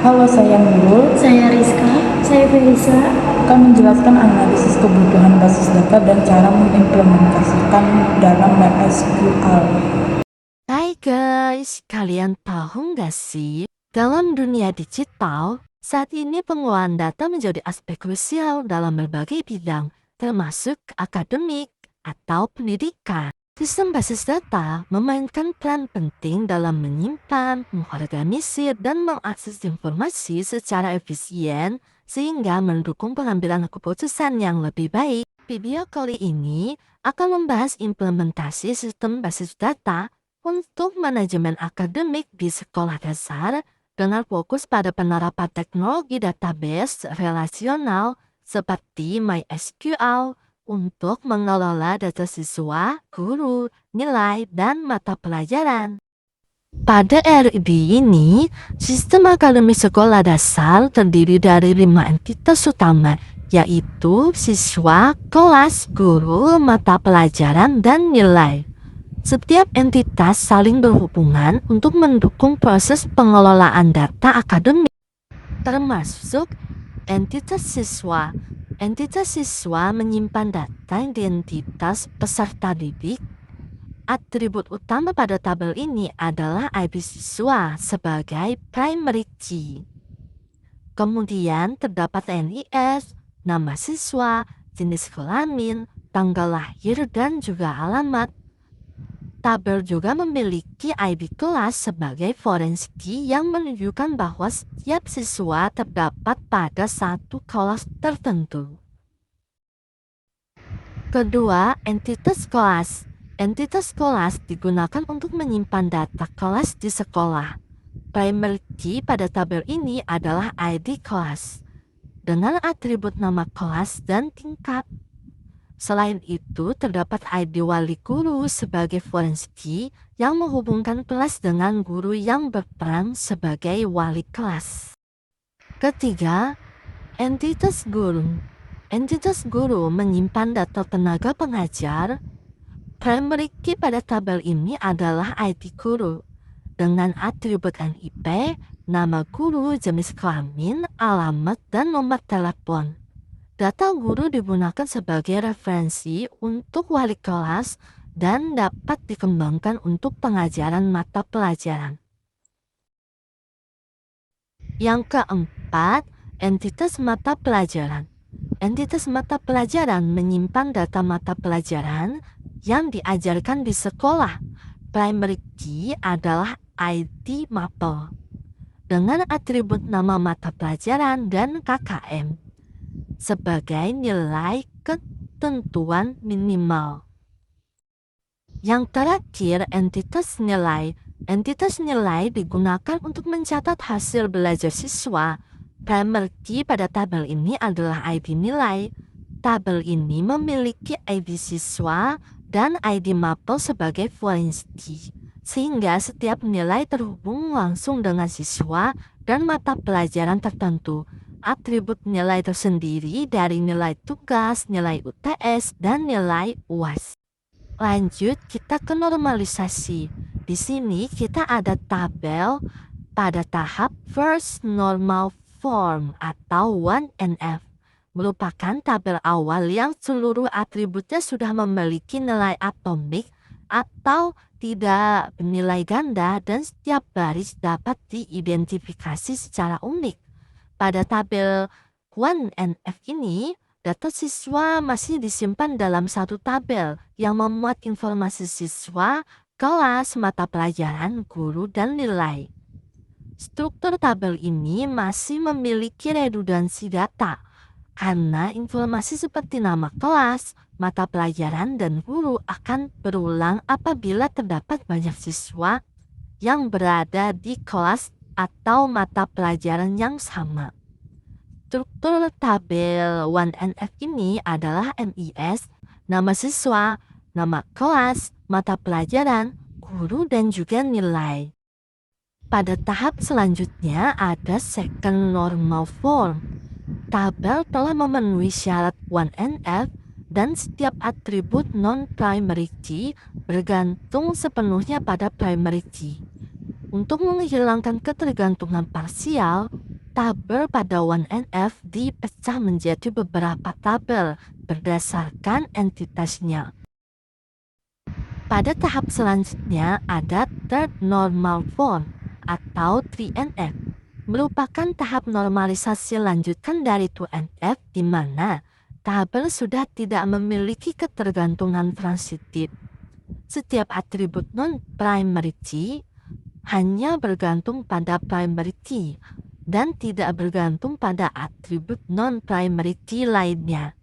Halo, saya Nurul. Saya Rizka. Saya Felisa. Akan menjelaskan analisis kebutuhan basis data dan cara mengimplementasikan dalam MySQL. Hai guys, kalian tahu nggak sih? Dalam dunia digital, saat ini pengolahan data menjadi aspek krusial dalam berbagai bidang, termasuk akademik atau pendidikan. Sistem basis data memainkan peran penting dalam menyimpan, mengorganisir, dan mengakses informasi secara efisien sehingga mendukung pengambilan keputusan yang lebih baik. Video kali ini akan membahas implementasi sistem basis data untuk manajemen akademik di sekolah dasar dengan fokus pada penerapan teknologi database relasional seperti MySQL untuk mengelola data siswa, guru, nilai, dan mata pelajaran. Pada RIB ini, sistem akademik sekolah dasar terdiri dari 5 entitas utama, yaitu siswa, kelas, guru, mata pelajaran, dan nilai. Setiap entitas saling berhubungan untuk mendukung proses pengelolaan data akademik, termasuk entitas siswa. Entitas siswa menyimpan data di entitas peserta didik. Atribut utama pada tabel ini adalah ID siswa sebagai primary key. Kemudian terdapat NIS, nama siswa, jenis kelamin, tanggal lahir, dan juga alamat. Tabel juga memiliki ID kelas sebagai forensic key yang menunjukkan bahwa setiap siswa terdapat pada satu kelas tertentu. Kedua, entitas kelas. Entitas kelas digunakan untuk menyimpan data kelas di sekolah. Primary key pada tabel ini adalah ID kelas dengan atribut nama kelas dan tingkat. Selain itu, terdapat ID wali guru sebagai forensic key yang menghubungkan kelas dengan guru yang berperan sebagai wali kelas. Ketiga, entitas guru. Entitas guru menyimpan data tenaga pengajar. Primary key pada tabel ini adalah ID guru dengan atribut NIP, nama guru, jenis kelamin, alamat, dan nomor telepon. Data guru digunakan sebagai referensi untuk wali kelas dan dapat dikembangkan untuk pengajaran mata pelajaran. Yang keempat, entitas mata pelajaran. Entitas mata pelajaran menyimpan data mata pelajaran yang diajarkan di sekolah. Primary key adalah ID mapel dengan atribut nama mata pelajaran dan KKM sebagai nilai ketentuan minimal. Yang terakhir, entitas nilai. Entitas nilai digunakan untuk mencatat hasil belajar siswa. Primary key pada tabel ini adalah ID nilai. Tabel ini memiliki ID siswa dan ID mapel sebagai forensic key, sehingga setiap nilai terhubung langsung dengan siswa dan mata pelajaran tertentu. Atribut nilai tersendiri dari nilai tugas, nilai UTS, dan nilai UAS. Lanjut, kita ke normalisasi. Di sini kita ada tabel pada tahap first normal form atau 1NF. Merupakan tabel awal yang seluruh atributnya sudah memiliki nilai atomik atau tidak bernilai ganda dan setiap baris dapat diidentifikasi secara unik. Pada tabel 1NF ini, data siswa masih disimpan dalam satu tabel yang memuat informasi siswa, kelas, mata pelajaran, guru, dan nilai. Struktur tabel ini masih memiliki redundansi data, karena informasi seperti nama kelas, mata pelajaran, dan guru akan berulang apabila terdapat banyak siswa yang berada di kelas atau mata pelajaran yang sama. Struktur tabel 1NF ini adalah MIS, nama siswa, nama kelas, mata pelajaran, guru, dan juga nilai. Pada tahap selanjutnya ada second normal form. Tabel telah memenuhi syarat 1NF dan setiap atribut non-primary key bergantung sepenuhnya pada primary key. Untuk menghilangkan ketergantungan parsial, tabel pada 1NF dipecah menjadi beberapa tabel berdasarkan entitasnya. Pada tahap selanjutnya ada third normal form atau 3NF, merupakan tahap normalisasi lanjutan dari 2NF di mana tabel sudah tidak memiliki ketergantungan transitif. Setiap atribut non-primary key hanya bergantung pada primary key dan tidak bergantung pada atribut non-primary key lainnya.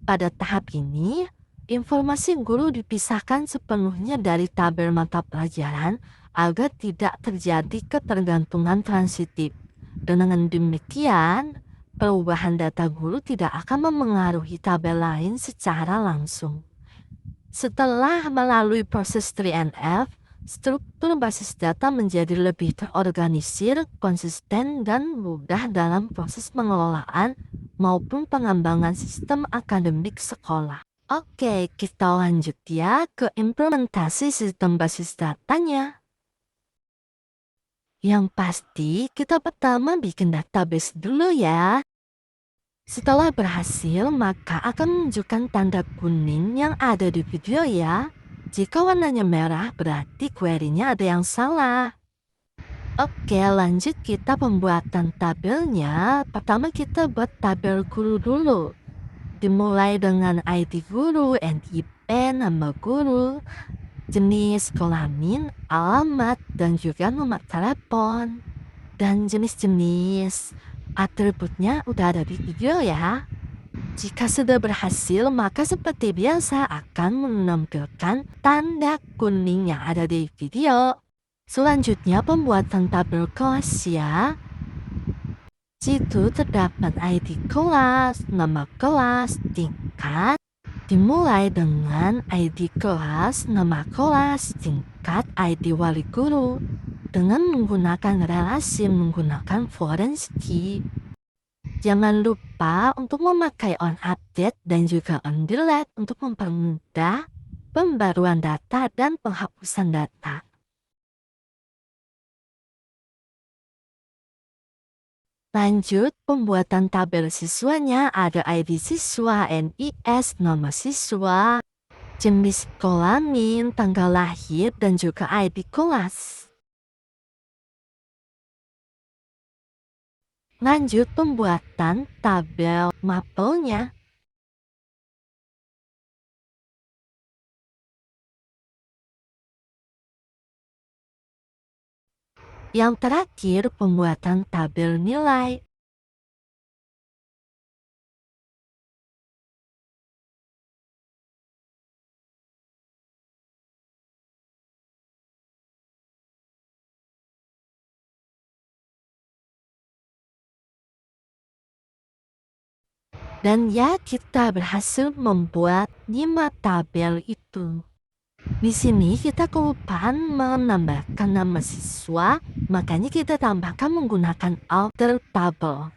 Pada tahap ini, informasi guru dipisahkan sepenuhnya dari tabel mata pelajaran agar tidak terjadi ketergantungan transitif. Dengan demikian, perubahan data guru tidak akan memengaruhi tabel lain secara langsung. Setelah melalui proses 3NF, struktur basis data menjadi lebih terorganisir, konsisten, dan mudah dalam proses pengelolaan maupun pengembangan sistem akademik sekolah. Oke, kita lanjut ya ke implementasi sistem basis datanya. Yang pasti, kita pertama bikin database dulu ya. Setelah berhasil, maka akan menunjukkan tanda kuning yang ada di video ya. Jika warnanya merah, berarti query-nya ada yang salah. Oke, lanjut kita pembuatan tabelnya. Pertama kita buat tabel guru dulu. Dimulai dengan ID guru, NIP, nama guru, jenis kelamin, alamat, dan juga nomor telepon. Dan jenis-jenis atributnya udah ada di video ya. Jika sudah berhasil, maka seperti biasa akan menampilkan tanda kuning yang ada di video. Selanjutnya pembuatan tabel kelas ya. Situ terdapat ID kelas, nama kelas, tingkat. Dimulai dengan ID kelas, nama kelas, tingkat, ID wali guru. Dengan menggunakan relasi menggunakan foreign key. Jangan lupa untuk memakai on update dan juga on delete untuk mempermudah pembaruan data dan penghapusan data. Lanjut, pembuatan tabel siswanya ada ID siswa, NIS, nama siswa, jenis kelamin, tanggal lahir, dan juga ID kelas. Lanjut pembuatan tabel mapelnya. Yang terakhir pembuatan tabel nilai. Dan ya, kita berhasil membuat 5 tabel itu. Di sini kita kelupaan menambahkan nama siswa, makanya kita tambahkan menggunakan alter table.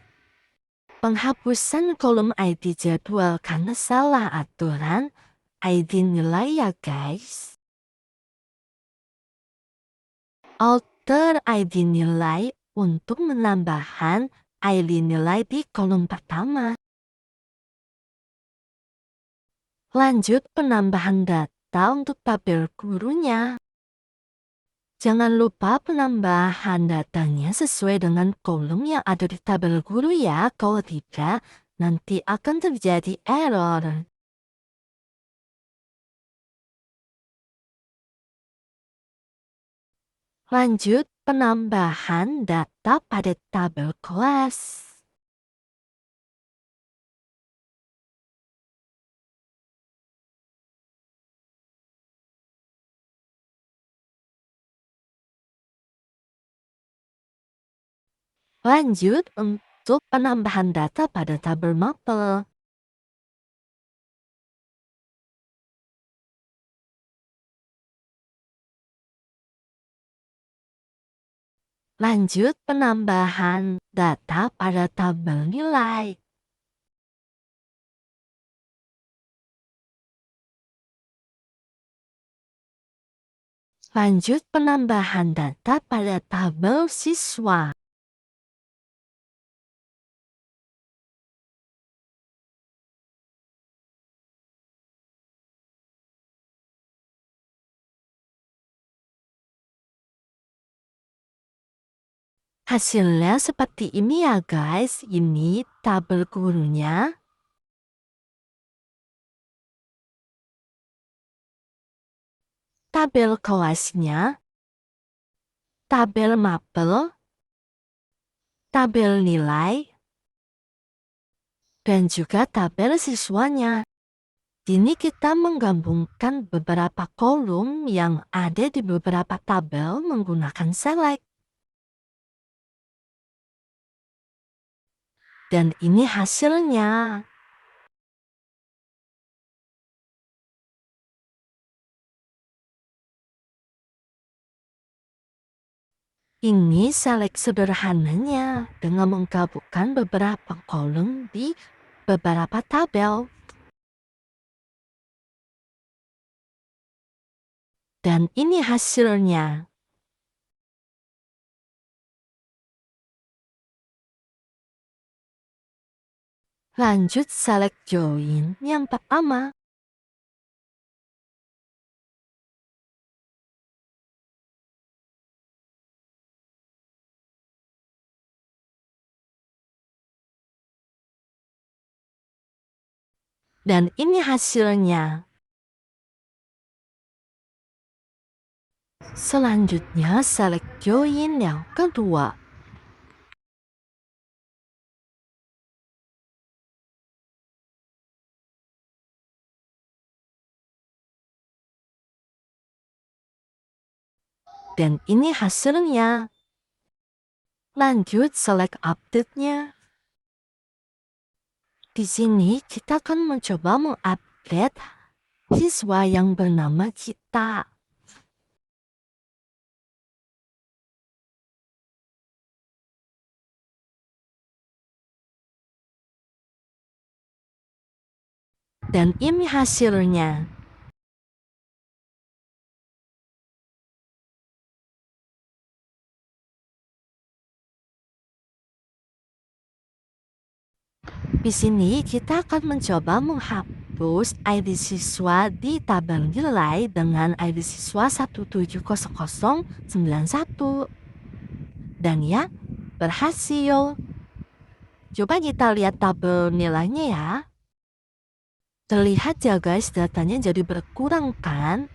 Penghapusan kolom ID jadwal karena salah aturan ID nilai ya guys. Alter ID nilai untuk menambahkan ID nilai di kolom pertama. Lanjut penambahan data untuk tabel gurunya. Jangan lupa penambahan datanya sesuai dengan kolom yang ada di tabel guru ya. Kalau tidak, nanti akan terjadi error. Lanjut penambahan data pada tabel kelas. Lanjut untuk penambahan data pada tabel mapel. Lanjut penambahan data pada tabel nilai. Lanjut penambahan data pada tabel siswa. Hasilnya seperti ini ya guys. Ini tabel gurunya. Tabel kelasnya. Tabel mapel. Tabel nilai. Dan juga tabel siswanya. Ini kita menggabungkan beberapa kolom yang ada di beberapa tabel menggunakan select. Dan ini hasilnya. Ini select sederhananya dengan menggabungkan beberapa kolom di beberapa tabel. Dan ini hasilnya. Lanjut select join yang pertama. Dan ini hasilnya. Selanjutnya select join yang kedua. Dan ini hasilnya. Lanjut select update-nya. Di sini kita akan mencoba mengupdate siswa yang bernama Cita. Dan ini hasilnya. Di sini kita akan mencoba menghapus ID siswa di tabel nilai dengan ID siswa 1700091. Dan ya, berhasil. Coba kita lihat tabel nilainya ya. Terlihat ya guys, datanya jadi berkurang kan?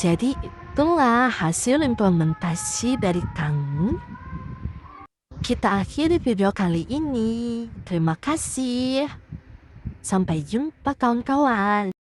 Jadi itulah hasil implementasi dari kami. Kita akhiri video kali ini. Terima kasih. Sampai jumpa kawan-kawan.